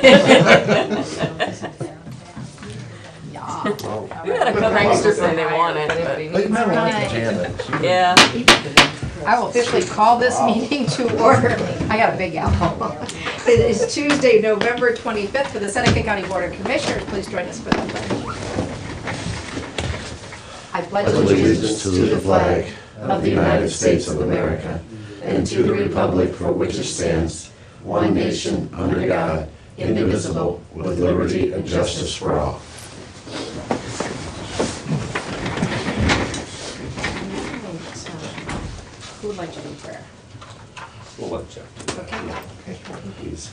Yeah. We had a couple pranksters say they want it, But but Janet. yeah. I will officially call this meeting to order. I got a big apple. It is Tuesday, November 25th for the Seneca County Board of Commissioners. Please join us for the pledge. I pledge allegiance to the flag of the United States of America and to the republic for which it stands, one nation, under God, indivisible, with liberty and justice for all. Who would like to do prayer? We'll let Jeff do Okay. Okay. Please.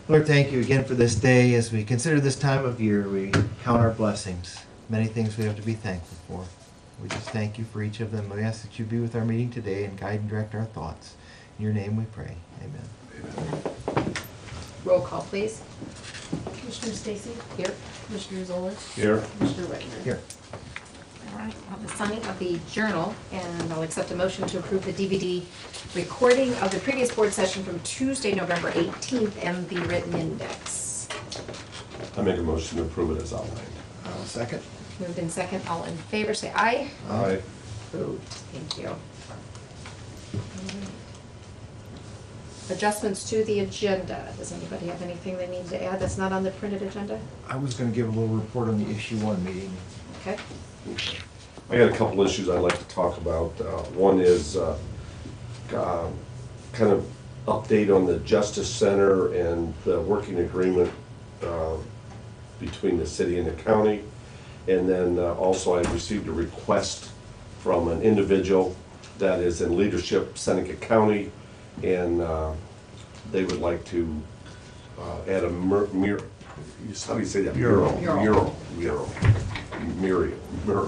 Lord, thank you again for this day. As we consider this time of year, we count our blessings. Many things we have to be thankful for. We just thank you for each of them. We ask that you be with our meeting today and guide and direct our thoughts. In your name we pray. Amen. Roll call, please. Commissioner Stacy? Here. Commissioner Zoller? Here. Commissioner Whitmer? Here. All right, I'll have the signing of the journal, and I'll accept a motion to approve the DVD recording of the previous board session from Tuesday, November 18th, and the written index. I make a motion to approve it as outlined. Second. Moved in second, all in favor, say aye. Aye. Approved. Thank you. Adjustments to the agenda. Does anybody have anything they need to add that's not on the printed agenda? I was going to give a little report on the issue 1 meeting. Okay. I got a couple issues I'd like to talk about. One is kind of update on the Justice Center and the working agreement between the city and the county. And then also I received a request from an individual that is in leadership Seneca County, and they would like to add a mural. How do you say that? Mural.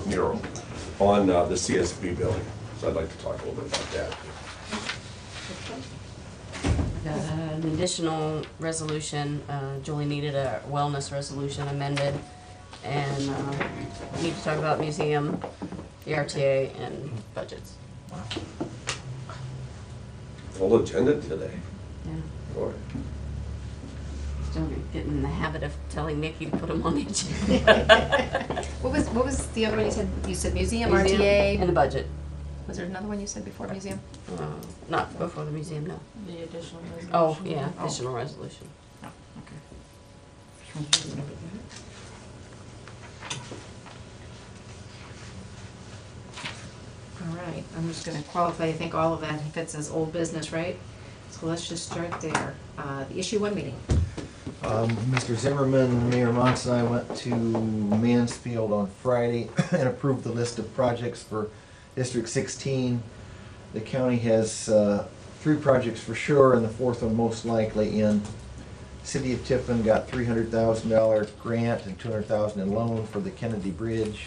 Mural on the CSB building. So I'd like to talk a little bit about that. An additional resolution, Julie needed a wellness resolution amended, and we need to talk about museum, the RTA, and budgets. Full agenda today. Yeah. Boy. Still getting in the habit of telling Nikki to put them on the agenda. What was the other one you said? You said museum, Museum RTA. And the budget. Was there another one you said before museum? Not before the museum, no. The additional resolution? Oh, yeah, additional resolution. Oh, okay. All right, I'm just gonna qualify, I think all of that fits as old business, right? So let's just start there. The issue 1 meeting. Mr. Zimmerman, Mayor Mons and I went to Mansfield on Friday and approved the list of projects for District 16. The county has 3 projects for sure, and the 4th one most likely in. City of Tiffin got $300,000 grant and $200,000 in loan for the Kennedy Bridge.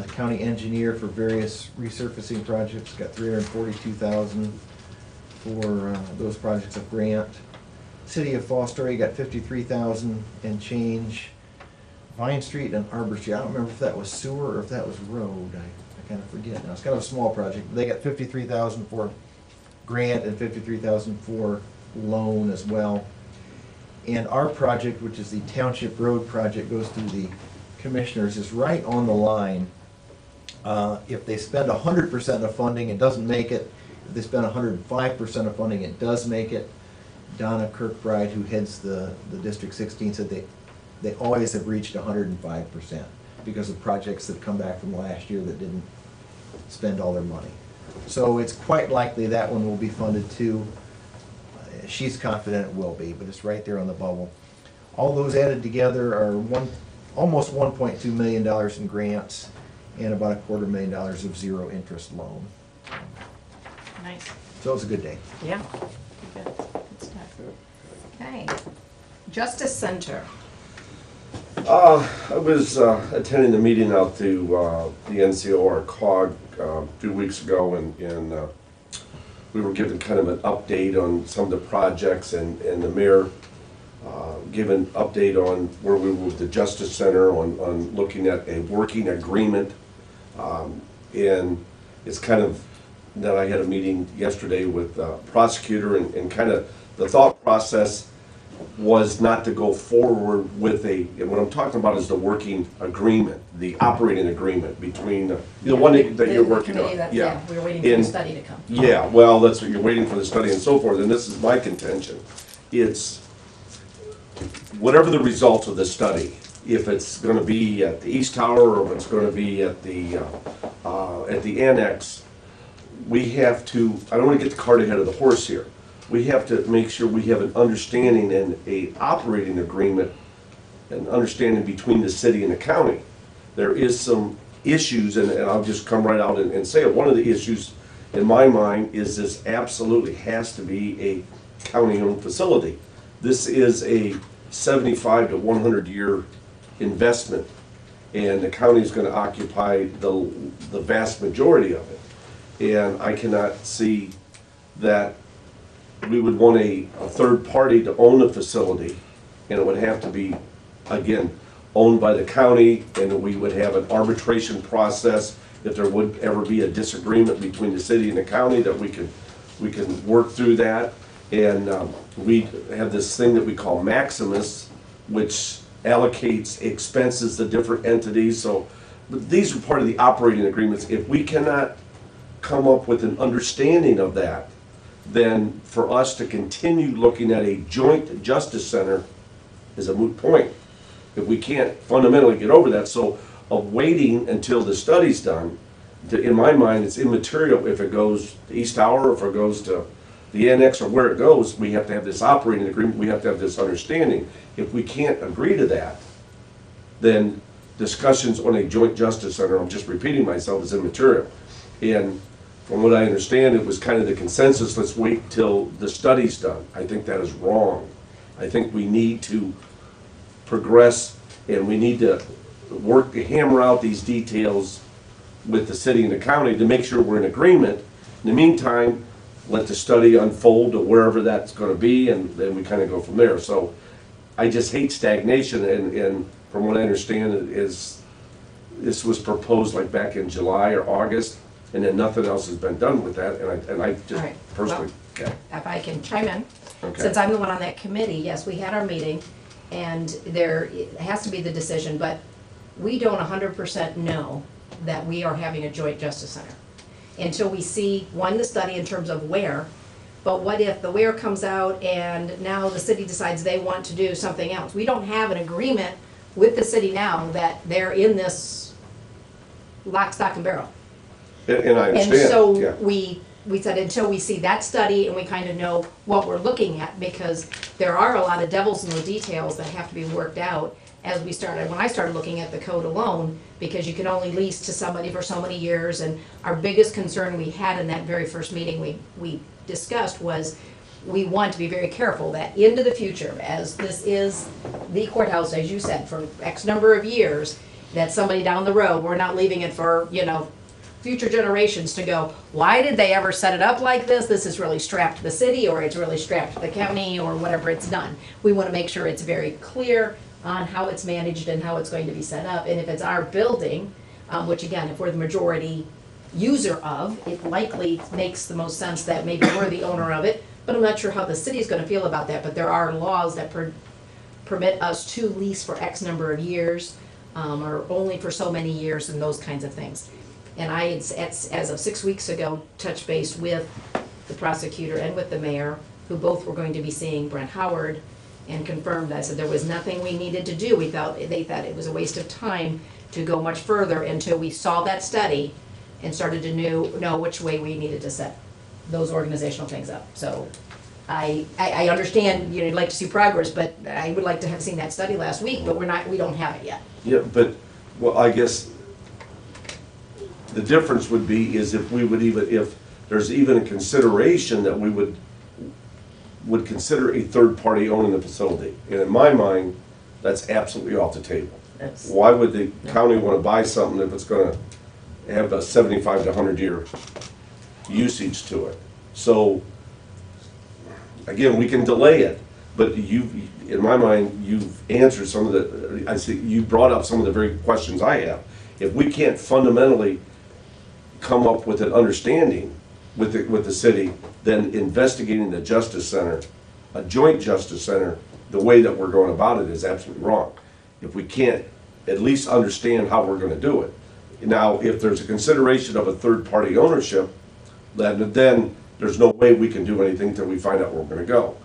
County engineer for various resurfacing projects got $342,000 for those projects of grant. City of Foster got $53,000 and change. Vine Street and Arbor Street, I don't remember if that was sewer or if that was road. I kind of forget now. It's kind of a small project. They got $53,000 for grant and $53,000 for loan as well. And our project, which is the Township Road project, goes through the commissioners, is right on the line. If they spend 100% of funding, it doesn't make it. If they spend 105% of funding, it does make it. Donna Kirkbride, who heads the District 16, said they always have reached 105% because of projects that come back from last year that didn't spend all their money. So it's quite likely that one will be funded too. She's confident it will be, but it's right there on the bubble. All those added together are almost $1.2 million in grants and about $250,000 of zero interest loan. Nice. So it was a good day. Yeah. Good. Good stuff. Okay. Justice Center. I was attending the meeting out to the NCO or COG a few weeks ago, and we were given kind of an update on some of the projects, and the mayor given update on where we were with the Justice Center on looking at a working agreement, and it's kind of that I had a meeting yesterday with the prosecutor, and kind of the thought process was not to go forward with and what I'm talking about is the working agreement, the operating agreement between, the one that you're working committee on. that- Yeah, we were waiting for the And- study to come. Yeah, well, that's what you're waiting for the study and so forth, and this is my contention. It's, whatever the results of the study, if it's gonna be at the East Tower or if it's gonna be at the annex, we have to, I don't wanna get the cart ahead of the horse here. We have to make sure we have an understanding and a operating agreement, an understanding between the city and the county. There is some issues, and I'll just come right out and say it. One of the issues in my mind is this absolutely has to be a county-owned facility. This is a 75 to 100-year investment, and the county's gonna occupy the vast majority of it. And I cannot see that we would want a third party to own the facility, and it would have to be, again, owned by the county, and that we would have an arbitration process if there would ever be a disagreement between the city and the county, that we can work through that. And we have this thing that we call Maximus, which allocates expenses to different entities. So, but these are part of the operating agreements. If we cannot come up with an understanding of that, then for us to continue looking at a joint justice center is a moot point. If we can't fundamentally get over that, so of waiting until the study's done, in my mind, it's immaterial if it goes to East Tower, or if it goes to the annex, or where it goes. We have to have this operating agreement, we have to have this understanding. If we can't agree to that, then discussions on a joint justice center, I'm just repeating myself, is immaterial. And from what I understand, it was kind of the consensus, let's wait till the study's done. I think that is wrong. I think we need to progress, and we need to work to hammer out these details with the city and the county to make sure we're in agreement. In the meantime, let the study unfold to wherever that's gonna be, and then we kind of go from there. So I just hate stagnation, and from what I understand is, this was proposed like back in July or August, and then nothing else has been done with that, and I just All right, personally, okay. If I can chime in, Okay. since I'm the one on that committee, yes, we had our meeting, and there, it has to be the decision, but we don't 100% know that we are having a joint justice center until we see, one, the study in terms of where, but what if the where comes out and now the city decides they want to do something else? We don't have an agreement with the city now that they're in this lock, stock, and barrel. And I And understand, yeah. so we said until we see that study and we kind of know what we're looking at, because there are a lot of devils in the details that have to be worked out as we started, when I started looking at the code alone, because you can only lease to somebody for so many years, and our biggest concern we had in that very first meeting we discussed was we want to be very careful that into the future, as this is the courthouse, as you said, for X number of years, that somebody down the road, we're not leaving it for, future generations to go, why did they ever set it up like this? This is really strapped to the city, or it's really strapped to the county, or whatever it's done. We want to make sure it's very clear on how it's managed and how it's going to be set up. And if it's our building, which again, if we're the majority user of, it likely makes the most sense that maybe we're the owner of it. But I'm not sure how the city's going to feel about that. But there are laws that permit us to lease for X number of years, or only for so many years, and those kinds of things. And I, as of 6 weeks ago, touched base with the prosecutor and with the mayor, who both were going to be seeing Brent Howard, and confirmed. I said there was nothing we needed to do. They thought it was a waste of time to go much further until we saw that study and started to know which way we needed to set those organizational things up. So I understand you'd like to see progress, but I would like to have seen that study last week, but we don't have it yet. Yeah, but, well, I guess the difference would be is if there's even a consideration that we would consider a third party owning the facility. And in my mind, that's absolutely off the table. That's- Why would the county want to buy something if it's gonna have a 75 to 100-year usage to it? So, again, we can delay it, but in my mind, you've answered some of you brought up some of the very questions I have. If we can't fundamentally come up with an understanding with the city, then investigating the justice center, a joint justice center, the way that we're going about it is absolutely wrong. If we can't at least understand how we're gonna do it. Now, if there's a consideration of a third-party ownership, then there's no way we can do anything till we find out where we're gonna go.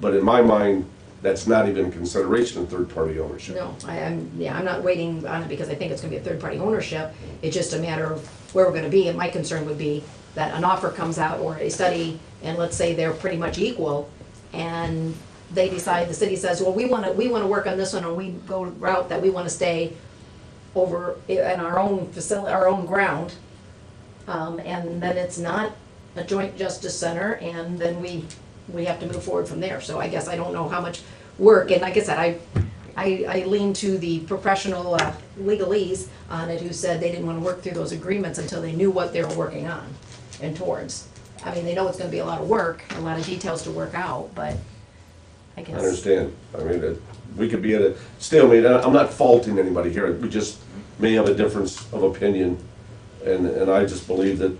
But in my mind, that's not even consideration of third-party ownership. No, I'm not waiting on it because I think it's gonna be a third-party ownership. It's just a matter of where we're gonna be, and my concern would be that an offer comes out or a study, and let's say they're pretty much equal, and they decide, the city says, well, we wanna work on this one, and we go route that we wanna stay over in our own facility, our own ground. And then it's not a joint justice center, and then we have to move forward from there. So I guess I don't know how much work, and like I said, I lean to the professional legalese on it who said they didn't want to work through those agreements until they knew what they were working on and towards. I mean, they know it's gonna be a lot of work, a lot of details to work out, but I guess. I understand. I mean, we could be at a stalemate. I'm not faulting anybody here. We just may have a difference of opinion. And I just believe that,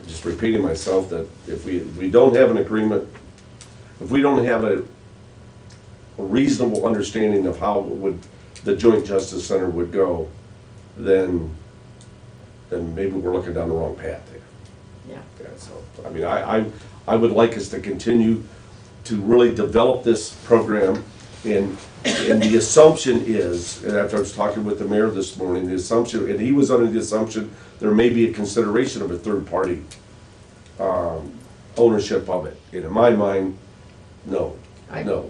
just repeating myself, that if we don't have an agreement, if we don't have a reasonable understanding of how the Joint Justice Center would go, then maybe we're looking down the wrong path there. Yeah. Yeah, so, I mean, I would like us to continue to really develop this program, and the assumption is, and after I was talking with the mayor this morning, the assumption, and he was under the assumption there may be a consideration of a third-party ownership of it. And in my mind, no,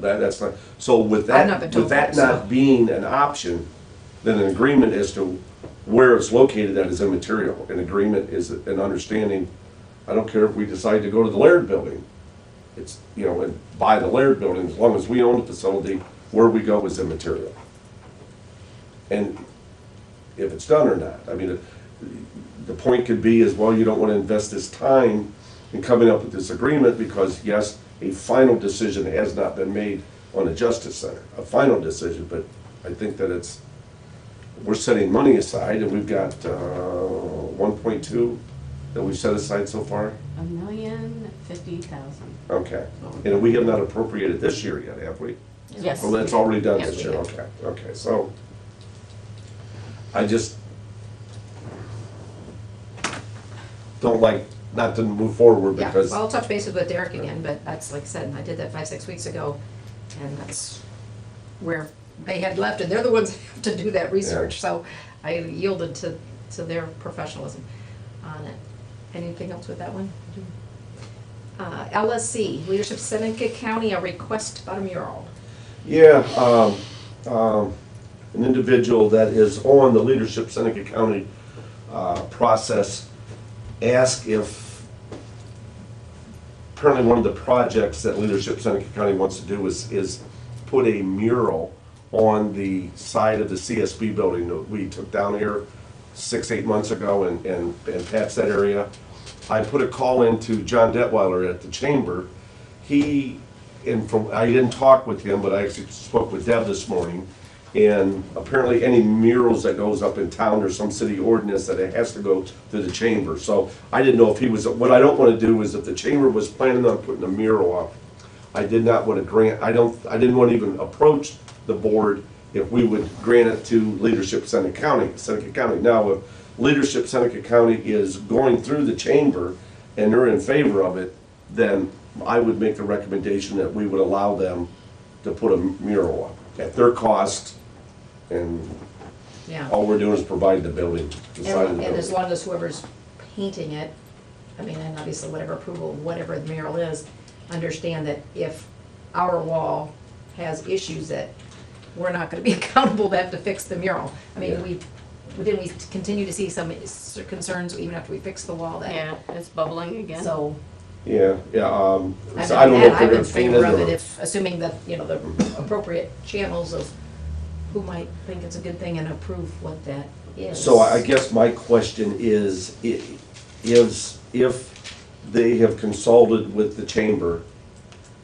that's not, so with I've not been that, told with that that, so. not being an option, then an agreement as to where it's located at is immaterial. An agreement is an understanding. I don't care if we decide to go to the Laird Building. It's, and buy the Laird Building, as long as we own the facility, where we go is immaterial. And if it's done or not, I mean, the point could be is, well, you don't want to invest this time in coming up with this agreement because, yes, a final decision has not been made on the Justice Center, a final decision, but I think that we're setting money aside, and we've got 1.2 that we've set aside so far. $1,050,000. Okay, and we have not appropriated this year yet, have we? Yes. Well, that's already done Yes, this we year, have. okay, so I just don't like not to move forward Yeah, because. well, I'll touch bases with Derek again, but that's, like I said, I did that 5-6 weeks ago, and that's where they had left, and they're the ones that have to do that research, so I yielded to their professionalism on it. Anything else with that one? LSC, Leadership Seneca County, a request about a mural. Yeah, an individual that is on the Leadership Seneca County process asked if, apparently one of the projects that Leadership Seneca County wants to do is put a mural on the side of the CSB building that we took down here 6-8 months ago and patched that area. I put a call into John Detweiler at the chamber. I didn't talk with him, but I actually spoke with Deb this morning. And apparently any murals that goes up in town, there's some city ordinance that it has to go to the chamber. So I didn't know if he was, what I don't want to do is if the chamber was planning on putting a mural up, I did not want to grant, I didn't want to even approach the board if we would grant it to Leadership Seneca County. Now, if Leadership Seneca County is going through the chamber and they're in favor of it, then I would make the recommendation that we would allow them to put a mural up at their cost, and Yeah. all we're doing is provide the building, the side of the And as building. long as whoever's painting it, I mean, and obviously whatever approval, whatever the mural is, understand that if our wall has issues that we're not gonna be accountable to have to fix the mural. I mean, Yeah. didn't we continue to see some concerns even after we fixed the wall that? Yeah, it's bubbling again. So, Yeah, I'm so I don't know if they're in gonna paint favor it of it or. if, assuming that, the appropriate channels of who might think it's a good thing and approve what that is. So I guess my question is if they have consulted with the chamber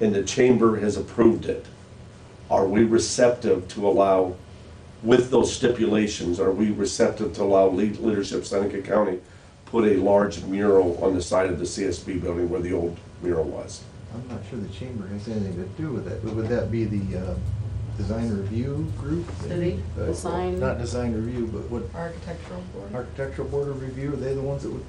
and the chamber has approved it, are we receptive to allow, with those stipulations, are we receptive to allow Leadership Seneca County put a large mural on the side of the CSB building where the old mural was? I'm not sure the chamber has anything to do with that, but would that be the design review group? City, Uh, design. Not design review, but what, Architectural board. architectural board of review, are they the ones that would?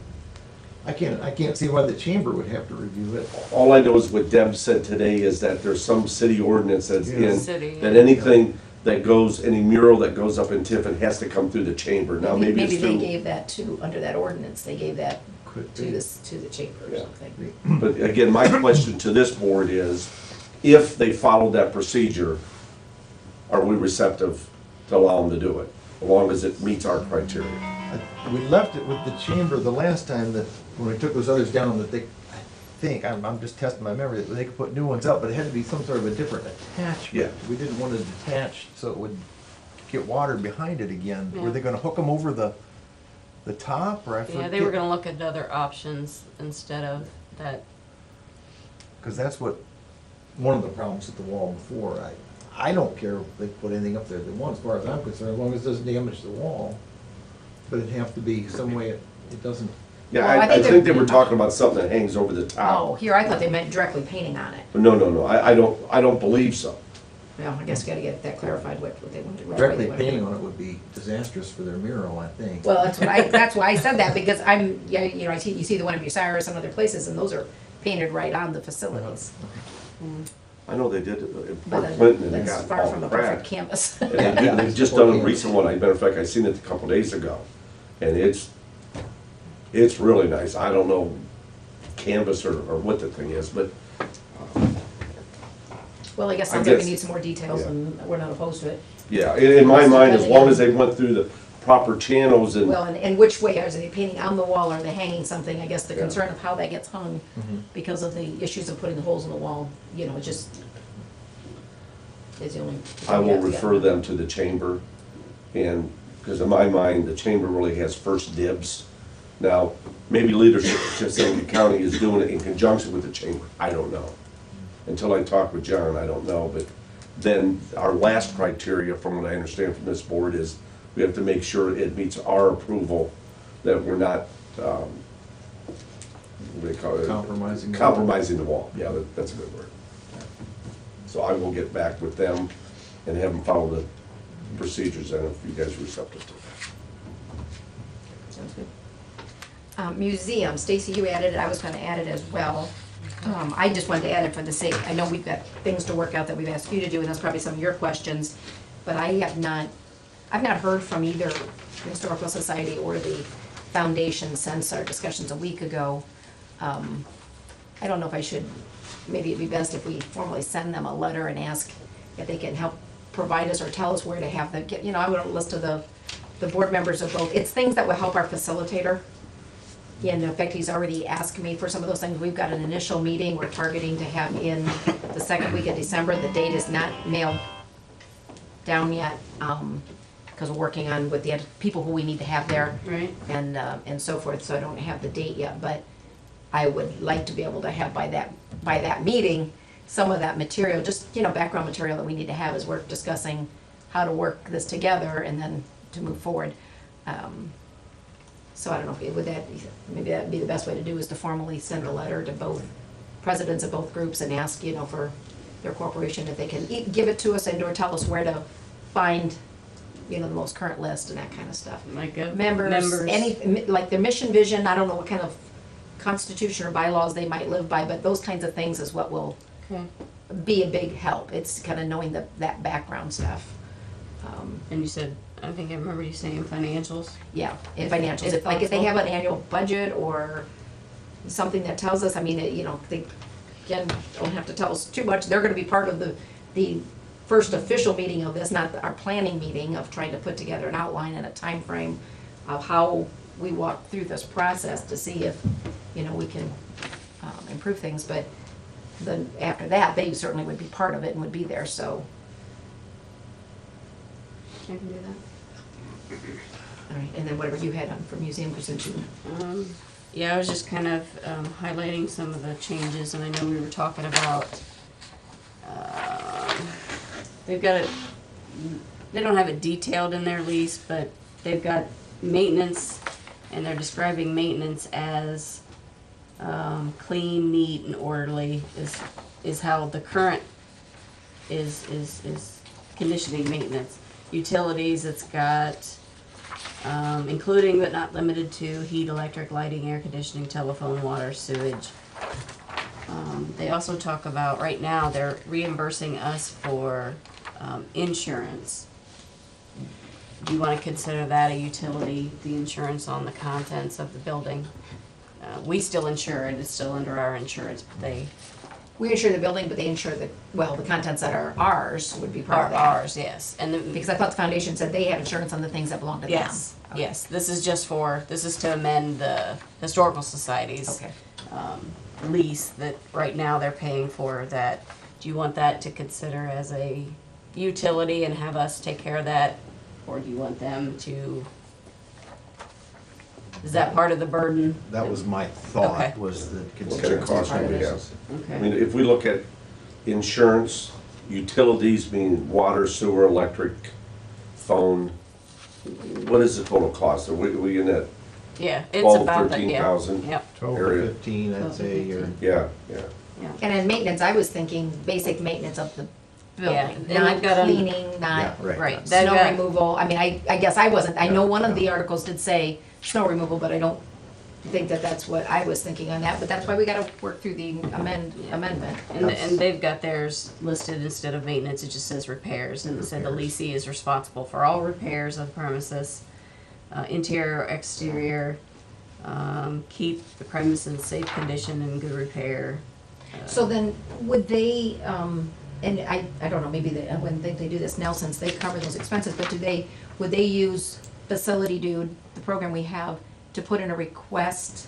I can't see why the chamber would have to review it. All I know is what Deb said today is that there's some city ordinance that's Yeah. in, City, that yeah. anything that goes, any mural that goes up in Tiffin has to come through the chamber. Now, maybe it's they through, gave that to, under that ordinance, they gave that Could to be. this, to the chamber or Yeah. something. but again, my question to this board is, if they followed that procedure, are we receptive to allow them to do it, as long as it meets our criteria? We left it with the chamber the last time that, when we took those others down, that they, I think, I'm just testing my memory, that they could put new ones up, but it had to be some sort of a different attachment. Yeah. We didn't want it detached so it would get water behind it again. Were Yeah. they gonna hook them over the top, or I forget? Yeah, they were gonna look at other options instead of that. Cause that's what, one of the problems with the wall before, I don't care if they put anything up there they want, as far as I'm concerned, as long as it doesn't damage the wall. But it'd have to be some way it doesn't, Yeah, Well, I I think think they they're- were talking about something that hangs over the Oh, top. here, I thought they meant directly painting on it. No, I don't believe so. Well, I guess we gotta get that clarified, what they want to do. directly painting on it would be disastrous for their mural, I think. Well, that's why I said that, because yeah, you know, you see the one in Bucyrus and other places, and those are painted right on the facilities. I know they did it in But Port Clinton and it that's got far all from a perfect cracked. canvas. And they've just done a recent one, matter of fact, I seen it a couple days ago, and it's really nice. I don't know canvas or what the thing is, but Well, I guess I sounds like we guess- need some more details, yeah. and we're not opposed to it. yeah, in my mind, as long as they went through the proper channels and, Well, and which way, are they painting on the wall, or are they hanging something? I guess the Yeah. concern of how that gets hung, because of the issues of putting the holes in the wall, you know, it just is the only. I will refer them to the chamber. And, because in my mind, the chamber really has first dibs. Now, maybe leadership of Sangamon County is doing it in conjunction with the chamber, I don't know. Until I talk with John, I don't know, but then our last criteria, from what I understand from this board, is we have to make sure it meets our approval, that we're not, what do they call it? Compromising. Compromising the wall, yeah, that's a good word. So I will get back with them and have them follow the procedures, and if you guys are receptive to that. Sounds good. Museum, Stacy, you added it, I was gonna add it as well. I just wanted to add it for the sake, I know we've got things to work out that we've asked you to do, and that's probably some of your questions, but I've not heard from either the Historical Society or the Foundation since our discussions a week ago. I don't know if I should, maybe it'd be best if we formally send them a letter and ask if they can help provide us or tell us where to have them, you know, I would list of the board members of both, it's things that will help our facilitator. And in fact, he's already asked me for some of those things. We've got an initial meeting we're targeting to have in the second week of December. The date is not nailed down yet, because we're working on with the people who we need to have there Right. and so forth, so I don't have the date yet, but I would like to be able to have by that meeting, some of that material, just, you know, background material that we need to have as we're discussing how to work this together and then to move forward. So I don't know, maybe that'd be the best way to do, is to formally send a letter to both presidents of both groups and ask, you know, for their cooperation, if they can give it to us and or tell us where to find, you know, the most current list and that kind of stuff. Like Members, like their mission, vision, I don't know what kind of constitution or bylaws they might live by, but those kinds of things is what will Okay. be a big help. It's kind of knowing that background stuff. And you said, I think I remember you saying financials. Yeah, in financials, If if they possible. have an annual budget or something that tells us, I mean, you know, they, again, don't have to tell us too much, they're gonna be part of the first official meeting of this, not our planning meeting of trying to put together an outline and a time frame of how we walk through this process to see if, you know, we can improve things, but then after that, they certainly would be part of it and would be there, so. I can do that. All right, and then whatever you had on for museum, since you, Yeah, I was just kind of highlighting some of the changes, and I know we were talking about, they've got it, they don't have it detailed in their lease, but they've got maintenance, and they're describing maintenance as clean, neat, and orderly is how the current is conditioning maintenance. Utilities, it's got, including but not limited to heat, electric, lighting, air conditioning, telephone, water, sewage. They also talk about, right now, they're reimbursing us for insurance. Do you want to consider that a utility, the insurance on the contents of the building? We still insure it, it's still under our insurance, but they We insure the building, but they insure the, well, the contents that are ours would be part are of that. ours, yes. And the, Because I thought the foundation said they have insurance on the things that belong to them. yes, yes, this is just for, this is to amend the historical society's Okay. lease that right now they're paying for that. Do you want that to consider as a utility and have us take care of that? Or do you want them to, is that part of the burden? That was my Okay. thought, was the What kind of concerns. cost part would of we it. have? I Okay. mean, if we look at insurance, utilities being water, sewer, electric, phone, what is the total cost? Are we in that Yeah, it's 12, about that, yeah. 13,000? Yep, 12 area. or 15, I'd 12 to say, or, 15. Yeah, yeah. yeah. And in maintenance, I was thinking basic maintenance of the Yeah, building, and not they've got a- cleaning, yeah, not right. Right. that's- They've snow got- removal. I mean, I guess I wasn't, I know one of Yeah. the articles did say snow removal, but I don't think that that's what I was thinking on that, but that's why we gotta work through the amendment. And they've got theirs listed instead of maintenance, it just says repairs, and it said the leasing is responsible for all repairs of the premises, interior, exterior, keep the premises in safe condition and good repair. So then, would they, and I don't know, maybe they, I wouldn't think they do this now since they cover those expenses, but would they use Facility Dude, the program we have, to put in a request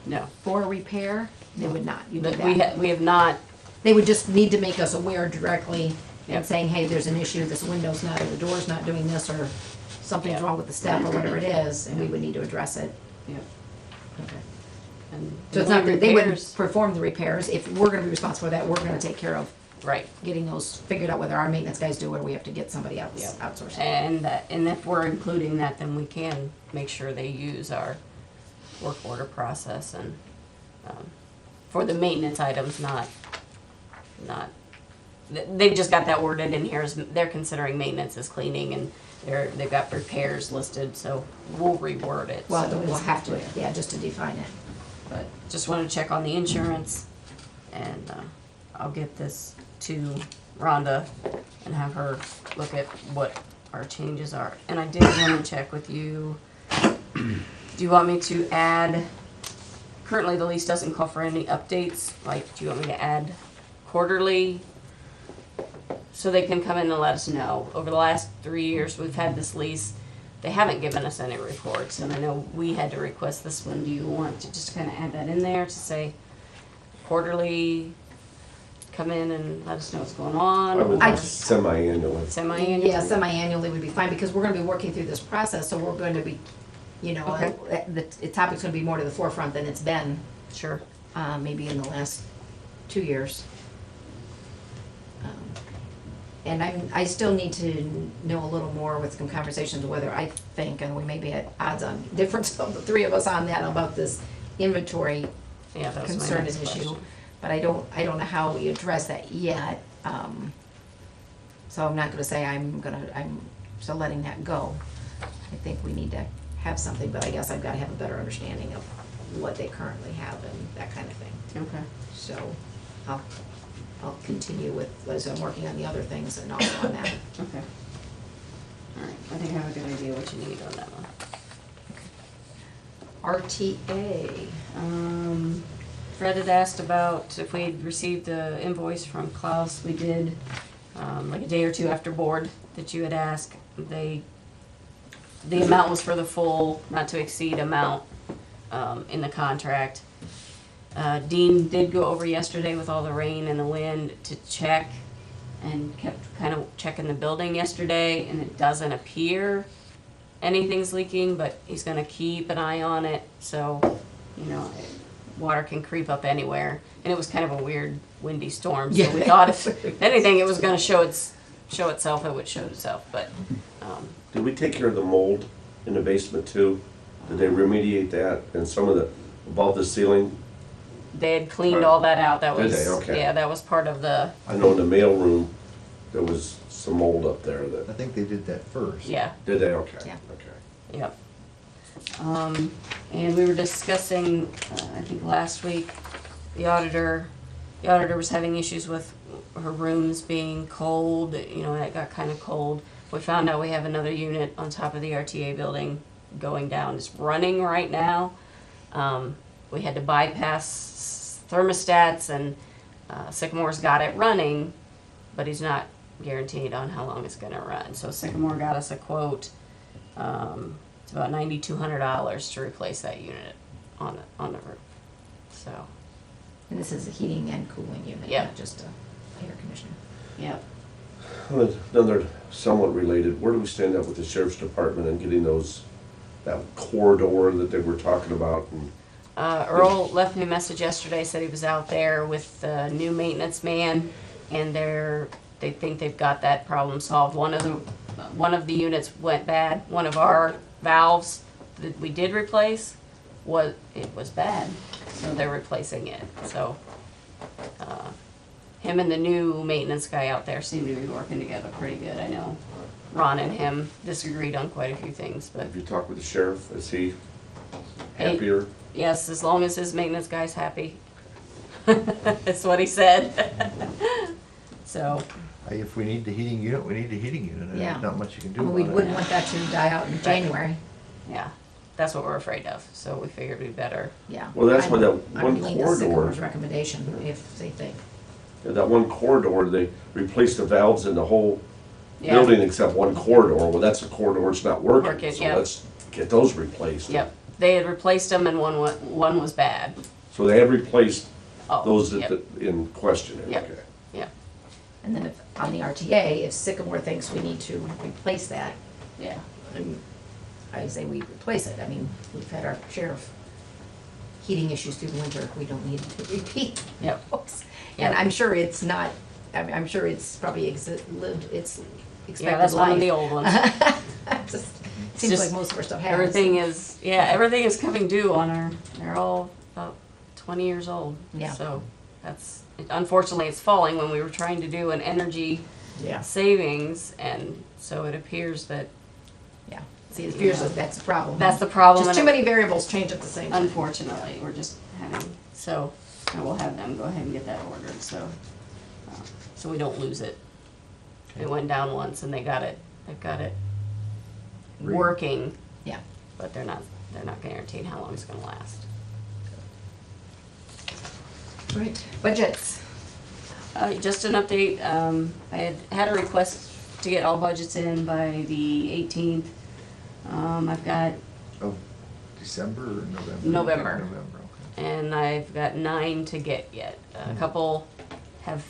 No, for a repair? They would not, you do but that. we have not, They would just need to make us aware directly Yep. and saying, hey, there's an issue, this window's not, or the door's not doing this, or something's Yep. wrong with the step, or whatever it is, and we would need to address it. yep, Okay. and. So it's not, that they wouldn't repairs- perform the repairs, if we're gonna be responsible for that, we're gonna take care of Right. getting those figured out, whether our maintenance guys do it, or we have to get somebody else Yep. outsourced. And if we're including that, then we can make sure they use our work order process and, for the maintenance items, not, they've just got that worded in here as, they're considering maintenance as cleaning and they've got repairs listed, so we'll reword it. Well, so we'll it's have to, clear. yeah, just to define it. But just wanna check on the insurance and, I'll get this to Rhonda and have her look at what our changes are. And I did wanna check with you, do you want me to add, currently the lease doesn't call for any updates, like, do you want me to add quarterly? So they can come in and let us know. Over the last 3 years, we've had this lease, they haven't given us any reports, and I know we had to request this one. Do you want to just kinda add that in there to say quarterly, come in and let us know what's going on? I would I- semi-annually. Semi-annual? Yeah, semi-annually would be fine, because we're gonna be working through this process, so we're going to be, you know, Okay. the topic's gonna be more to the forefront than it's been, Sure. maybe in the last 2 years. And I still need to know a little more with some conversations whether I think, and we may be at odds on, difference of the three of us on that, about this inventory Yeah, that was my concern next and issue. question. But I don't know how we address that yet. So I'm not gonna say I'm still letting that go. I think we need to have something, but I guess I've gotta have a better understanding of what they currently have and that kind of thing. Okay. So I'll continue with, as I'm working on the other things and also on that. Okay. All right, I think I have a good idea what you need on that one. RTA, Fred had asked about if we had received the invoice from Klaus. We did, like a day or two after board that you had asked. The amount was for the full, not to exceed amount, in the contract. Dean did go over yesterday with all the rain and the wind to check and kept kind of checking the building yesterday, and it doesn't appear anything's leaking, but he's gonna keep an eye on it, so, you know, water can creep up anywhere. And it was kind of a weird windy storm, so we Yeah. thought if anything, it was gonna show itself, it would show itself, but, Did we take care of the mold in the basement too? Did they remediate that and some of the, above the ceiling? they had cleaned all that out. That Did was, they? Okay. yeah, that was part of the, I know in the mail room, there was some mold up there I that, think they did that first. yeah. did they? Okay, Yeah. okay. Yep. And we were discussing, I think last week, the auditor was having issues with her rooms being cold, you know, it got kind of cold. We found out we have another unit on top of the RTA building going down, it's running right now. We had to bypass thermostats and Sycamore's got it running, but he's not guaranteed on how long it's gonna run. So Sycamore got us a quote, it's about $9,200 to replace that unit on the roof. So, And this is a heating and cooling unit, Yeah. not just a air conditioner. yep. Another somewhat related, where do we stand up with the sheriff's department and getting that corridor that they were talking about? And Earl left me a message yesterday, said he was out there with the new maintenance man, and they think they've got that problem solved. One of the units went bad. One of our valves that we did replace was bad, so they're replacing it. So him and the new maintenance guy out there seem to be working together pretty good. I know Ron and him disagreed on quite a few things, but have you talked with the sheriff? Is he happier? yes, as long as his maintenance guy's happy. That's what he said. So, If we need the heating unit, we need the heating unit, and Yeah. there's not much you can do Well, about we it. wouldn't want that to die out in January, yeah, that's what we're afraid of. So we figured we'd better. yeah. Well, that's why that I'm one leaning to corridor- Sycamore's recommendation, if they think. That one corridor, they replaced the valves in the whole Yeah. building except one corridor. Well, that's a corridor that's not working, Working, so yeah. let's get those replaced. Yep, they had replaced them and one was bad. So they have replaced Oh, those yep. in question, Yep. okay. Yep, And then if, on the RTA, if Sycamore thinks we need to replace that, yeah, I say we replace it. I mean, we've had our share of heating issues through the winter, we don't need to repeat Yep. those. And Yep. I'm sure it's not, I'm sure it's probably lived its yeah, expected that's one of the life. old ones. Just, seems just like most of our stuff has. Everything is coming due on they're all about 20 years old. Yeah. So unfortunately, it's falling when we were trying to do an energy Yeah, savings, and so it appears that yeah. See, it appears that that's the problem. that's the problem. Just and too it- many variables change at the same time. Unfortunately, we're just having, so I will have them go ahead and get that ordered, so we don't lose it. It went down once and they've got it Re- working, Yeah. but they're not guaranteed how long it's gonna last. Right. Budgets. Just an update, I had a request to get all budgets in by the 18th. I've got, Of December or November? November. November, okay. and I've got 9 to get yet. A couple have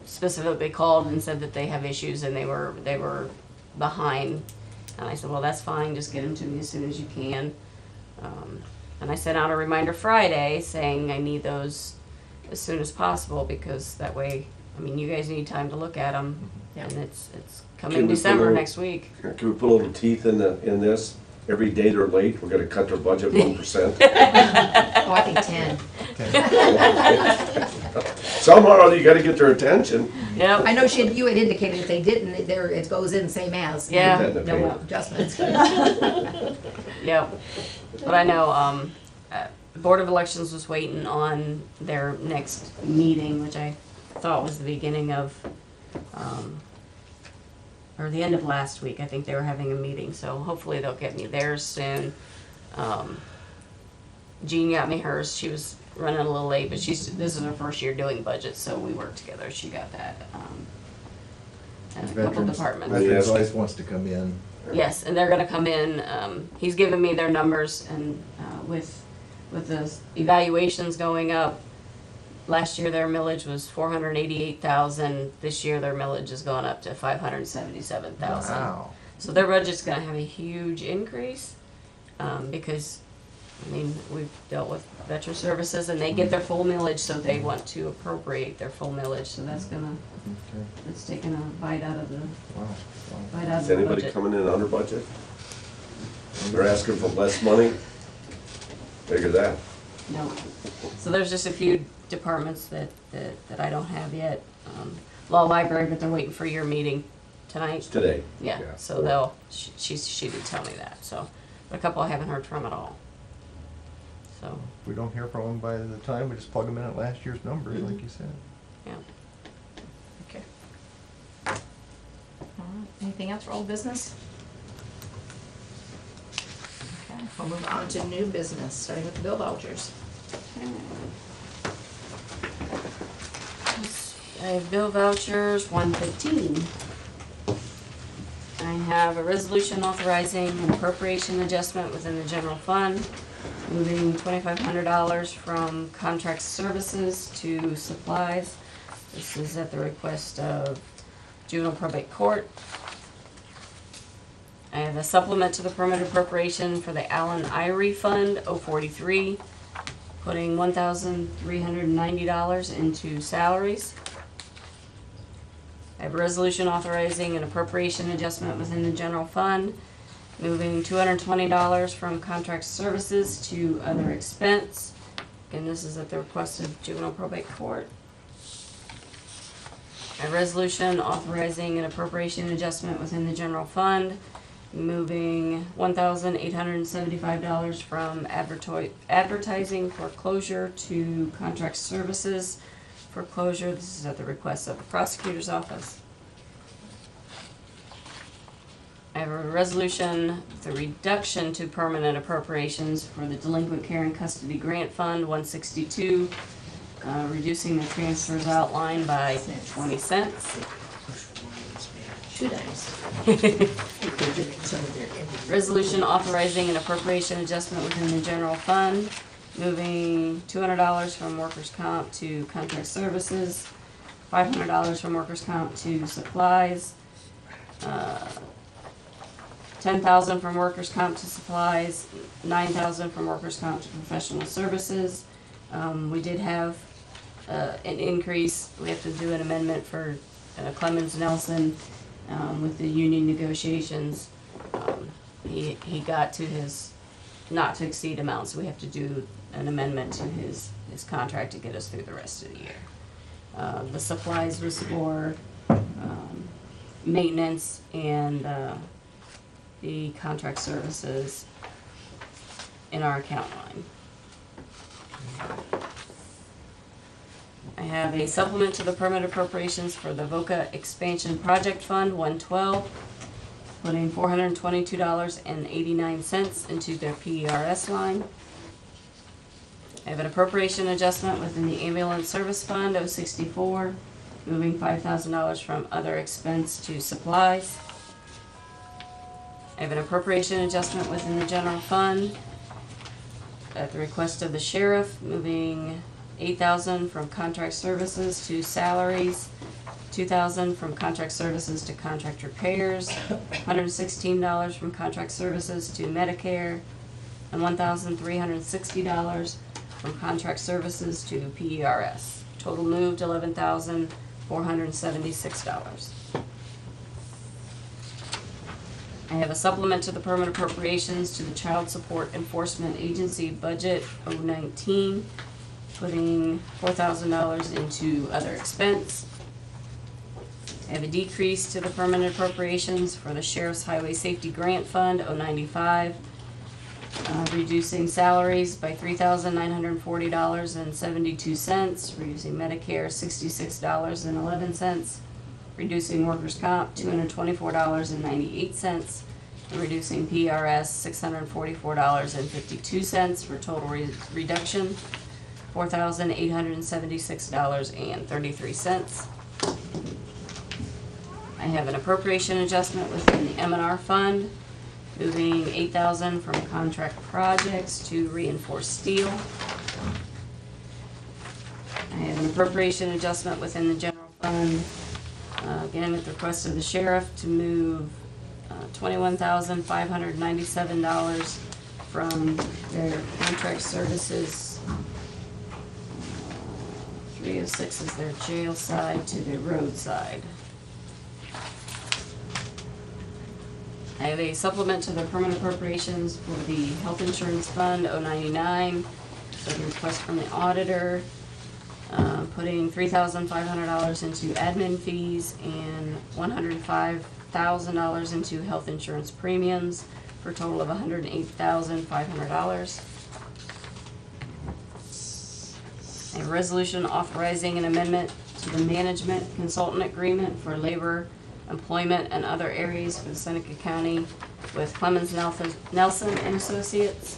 specifically called and said that they have issues and they were behind. And I said, well, that's fine, just get them to me as soon as you can. And I sent out a reminder Friday saying I need those as soon as possible, because that way, I mean, you guys need time to look at them. Yeah. And it's Can coming we December put a- next week. Can we put a little teeth in this? Every day they're late, we're gonna cut their budget 1%. Oh, I think 10. Somehow you gotta get their attention. Yep. I know you had indicated if they didn't, it goes in same as. Yeah. No adjustments. Yep. But I know, Board of Elections was waiting on their next meeting, which I thought was the beginning of, or the end of last week. I think they were having a meeting, so hopefully they'll get me theirs soon. Jean got me hers. She was running a little late, but this is her first year doing budgets, so we worked together. She got that. And a couple departments. Veterans Alliance wants to come in. Yes, and they're gonna come in, he's given me their numbers, and, with the evaluations going up, last year their millage was 488,000, this year their millage has gone up to 577,000. Wow. So their budget's gonna have a huge increase, because, I mean, we've dealt with veteran services, and they get their full millage, so they want to appropriate their full millage, so that's gonna, Okay. it's taking a bite out of the, Wow. bite out Is of the anybody budget. coming in under budget? They're asking for less money? Figure that. No. So there's just a few departments that I don't have yet. Law library, but they're waiting for your meeting tonight. It's today. Yeah, so they'll, she did tell me that, so, but a couple I haven't heard from at all. So, If we don't hear from them by the time, we just plug them in at last year's numbers, like you said. yeah. Okay. All right, anything else for old business? Okay, we'll move on to new business, starting with the bill vouchers. I have bill vouchers, 115. I have a resolution authorizing an appropriation adjustment within the general fund, moving $2,500 from contract services to supplies. This is at the request of juvenile probate court. I have a supplement to the permanent appropriation for the Allen Irie Fund, 043, putting $1,390 into salaries. I have a resolution authorizing an appropriation adjustment within the general fund, moving $220 from contract services to other expense. Again, this is at the request of juvenile probate court. A resolution authorizing an appropriation adjustment within the general fund, moving $1,875 from advertising foreclosure to contract services foreclosure. This is at the request of the prosecutor's office. I have a resolution, the reduction to permanent appropriations for the Delinquent Care and Custody Grant Fund, 162, reducing the transfers outlined by 20 cents. Resolution authorizing an appropriation adjustment within the general fund, moving $200 from workers' comp to contract services, $500 from workers' comp to supplies, $10,000 from workers' comp to supplies, $9,000 from workers' comp to professional services. We did have an increase. We have to do an amendment for Clemens Nelson with the union negotiations. He got to his not to exceed amount, so we have to do an amendment to his contract to get us through the rest of the year. The supplies was for maintenance, and the contract services in our account line. I have a supplement to the permanent appropriations for the VOCA Expansion Project Fund, 112, putting $422.89 into their PERS line. I have an appropriation adjustment within the Ambulance Service Fund, 064, moving $5,000 from other expense to supplies. I have an appropriation adjustment within the general fund at the request of the sheriff, moving $8,000 from contract services to salaries, $2,000 from contract services to contract repairs, $116 from contract services to Medicare, and $1,360 from contract services to PERS. Total moved $11,476. I have a supplement to the permanent appropriations to the Child Support Enforcement Agency budget 019, putting $4,000 into other expense. I have a decrease to the permanent appropriations for the Sheriff's Highway Safety Grant Fund 095, reducing salaries by $3,940.72, reducing Medicare $66.11, reducing workers' comp $224.98, and reducing PRS $644.52 for total reduction $4,876.33. I have an appropriation adjustment within the M&R fund, moving $8,000 from contract projects to reinforced steel. I have an appropriation adjustment within the general fund, again at the request of the sheriff, to move $21,597 from their contract services. 306 is their jail side to their road side. I have a supplement to the permanent appropriations for the health insurance fund 099, So the request from the auditor, putting $3,500 into admin fees and $105,000 into health insurance premiums for a total of $108,500. A resolution authorizing an amendment to the management consultant agreement for labor, employment, and other areas for the Seneca County with Clemens Nelson and Associates.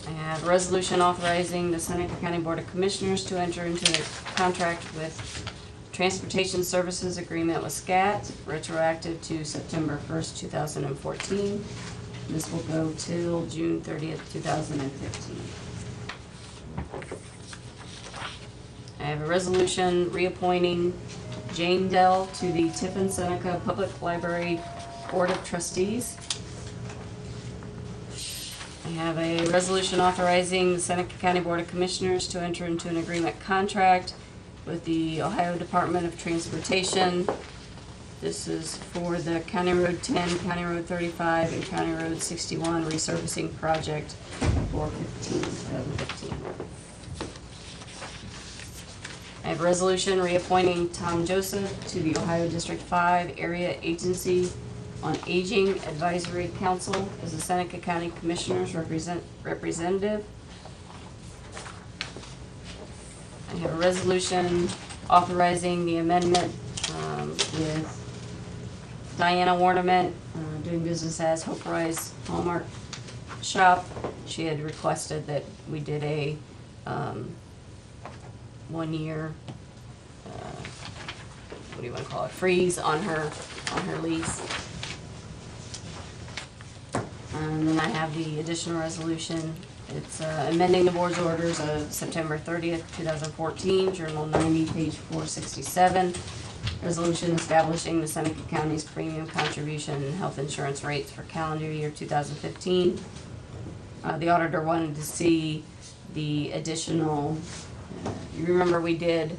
I have a resolution authorizing the Seneca County Board of Commissioners to enter into a contract with Transportation Services Agreement with SCAT, retroactive to September 1st, 2014. This will go till June 30th, 2015. I have a resolution reappointing Jane Dell to the Tiffin Seneca Public Library Board of Trustees. I have a resolution authorizing the Seneca County Board of Commissioners to enter into an agreement contract with the Ohio Department of Transportation. This is for the County Road 10, County Road 35, and County Road 61 resurfacing project for 2015. I have a resolution reappointing Tom Joseph to the Ohio District 5 Area Agency on Aging Advisory Council as the Seneca County Commissioners representative. I have a resolution authorizing the amendment with Diana Warnament, doing business as Hope Rise Hallmark Shop. She had requested that we did a 1 year, what do you want to call it, freeze on her lease. And then I have the additional resolution. It's amending the board's orders of September 30th, 2014, Journal 90, page 467. Resolution establishing the Seneca County's premium contribution and health insurance rates for calendar year 2015. The auditor wanted to see the additional, you remember we did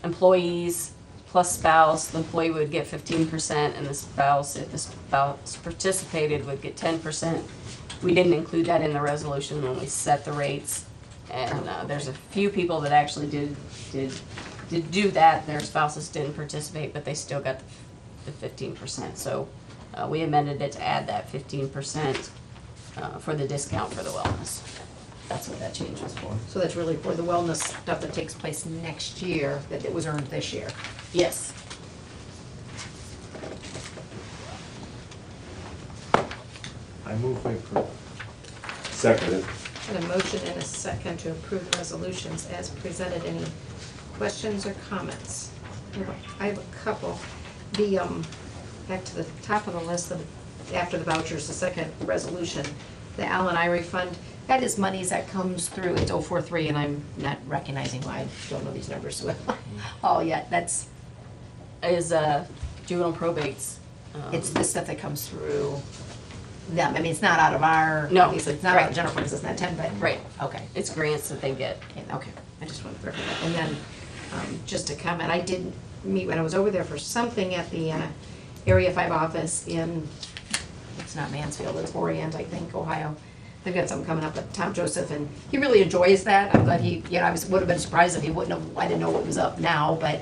employees plus spouse, the employee would get 15%, and the spouse, if the spouse participated, would get 10%. We didn't include that in the resolution when we set the rates, and there's a few people that actually did do that. Their spouses didn't participate, but they still got the 15%. So we amended it to add that 15% for the discount for the wellness. That's what that change was for. So that's really for the wellness stuff that takes place next year, that it was earned this year. Yes. I move we approve. Seconded. And a motion and a second to approve resolutions as presented. Any questions or comments? I have a couple. The, back to the top of the list of, after the vouchers, the second resolution, the Allen Irie Fund, that is monies that comes through, it's 043, and I'm not recognizing why I don't know these numbers well. Oh, yeah, that's, Is juvenile probates. it's the stuff that comes through them. I mean, it's not out of our, No, obviously, it's not out right. of general funds, it's not 10, but. Right. Okay. It's grants that they get. Okay, I just want to clarify that. And then, just a comment, I did meet when I was over there for something at the Area 5 office in, it's not Mansfield, it's Orient, I think, Ohio. They've got something coming up with Tom Joseph, and he really enjoys that. I'm glad he, you know, would have been surprised if he wouldn't have, I didn't know what was up now, but,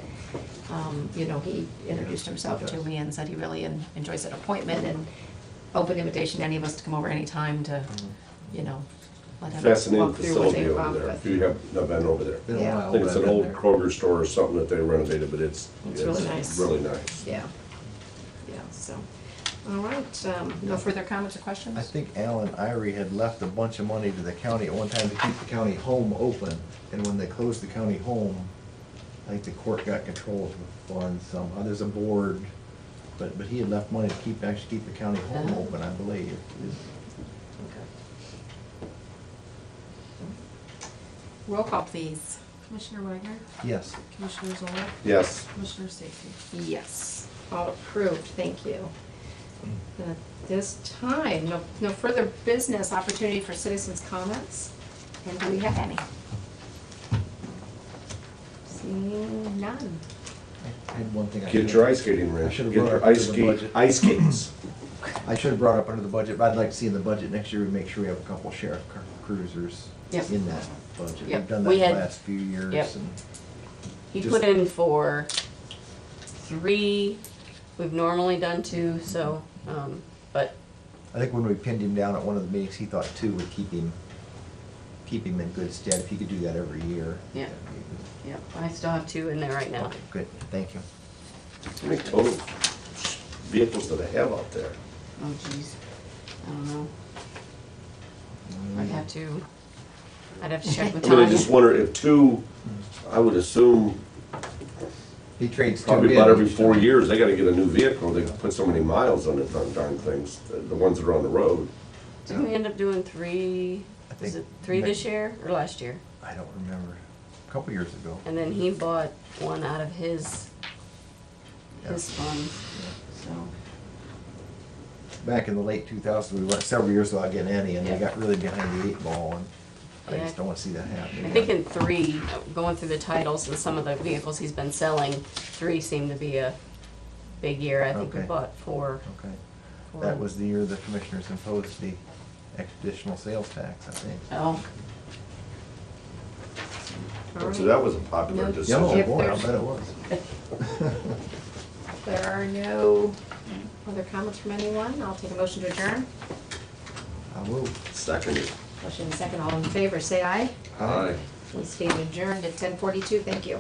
you know, he introduced himself to me and said he really enjoys that appointment, and open invitation to any of us to come over anytime to, you know, let him Fascinating walk through what they facility over involved there, with. if you have not been over there. Been a Yeah. while. I think it's but an I've old been there. Kroger store or something that they renovated, but it's really nice. really nice. Yeah, yeah, so, all right, no further comments or questions? I think Alan Irie had left a bunch of money to the county at one time to keep the county home open, and when they closed the county home, I think the court got control of the funds somehow. There's a board, but he had left money to actually keep the county home Uh-huh. open, I believe. Roll call, please. Commissioner Wagner, Yes. Commissioner Zoll, Yes. Commissioner Stacy. Yes, all approved, thank you. And at this time, no further business, opportunity for citizens' comments, and do we have any? Seeing none. I had one thing. Get your ice skating rink, I should've get brought your it up to the budget. ice skates. I should have brought up under the budget, but I'd like to see in the budget next year, we make sure we have a couple sheriff cruisers Yep. in that budget. Yep. We've done that We the had- last few years. Yep. and He Just- put in for 3, we've normally done 2, so, but, I think when we pinned him down at one of the meetings, he thought 2 would keep him in good stead. If he could do that every year. Yeah. that'd be yeah, I still have 2 in there right good. now. Okay, good, thank you. How many total vehicles do they have out there? Oh, jeez, I don't know. I'd have to check with I mean, I Tom. just wonder if 2, I would assume He trades 2 probably in about every each 4 time. years, they gotta get a new vehicle. They put so many miles on the darn things, the ones that are on the road. Didn't we end up doing 3, I was think it 3 this maybe- year or last year? I don't remember, a couple years ago. And then he bought one out of his Yeah. funds, so, Back in the late 2000s, we went several years without getting any, and they Yeah. got really behind the 8 ball, and I Yeah. just don't wanna see that happen. I think in 3, going through the titles and some of the vehicles he's been selling, 3 seemed to be a big year. I think we Okay. bought 4. Okay, that was the year the commissioners imposed the additional sales tax, I think. Oh, So that was a popular No. decision. Oh, If boy, I there's- bet it was. If there are no other comments from anyone, I'll take a motion to adjourn. I will. Second. Motion second, all in favor, say aye. Aye. We stand adjourned at 10:42, thank you.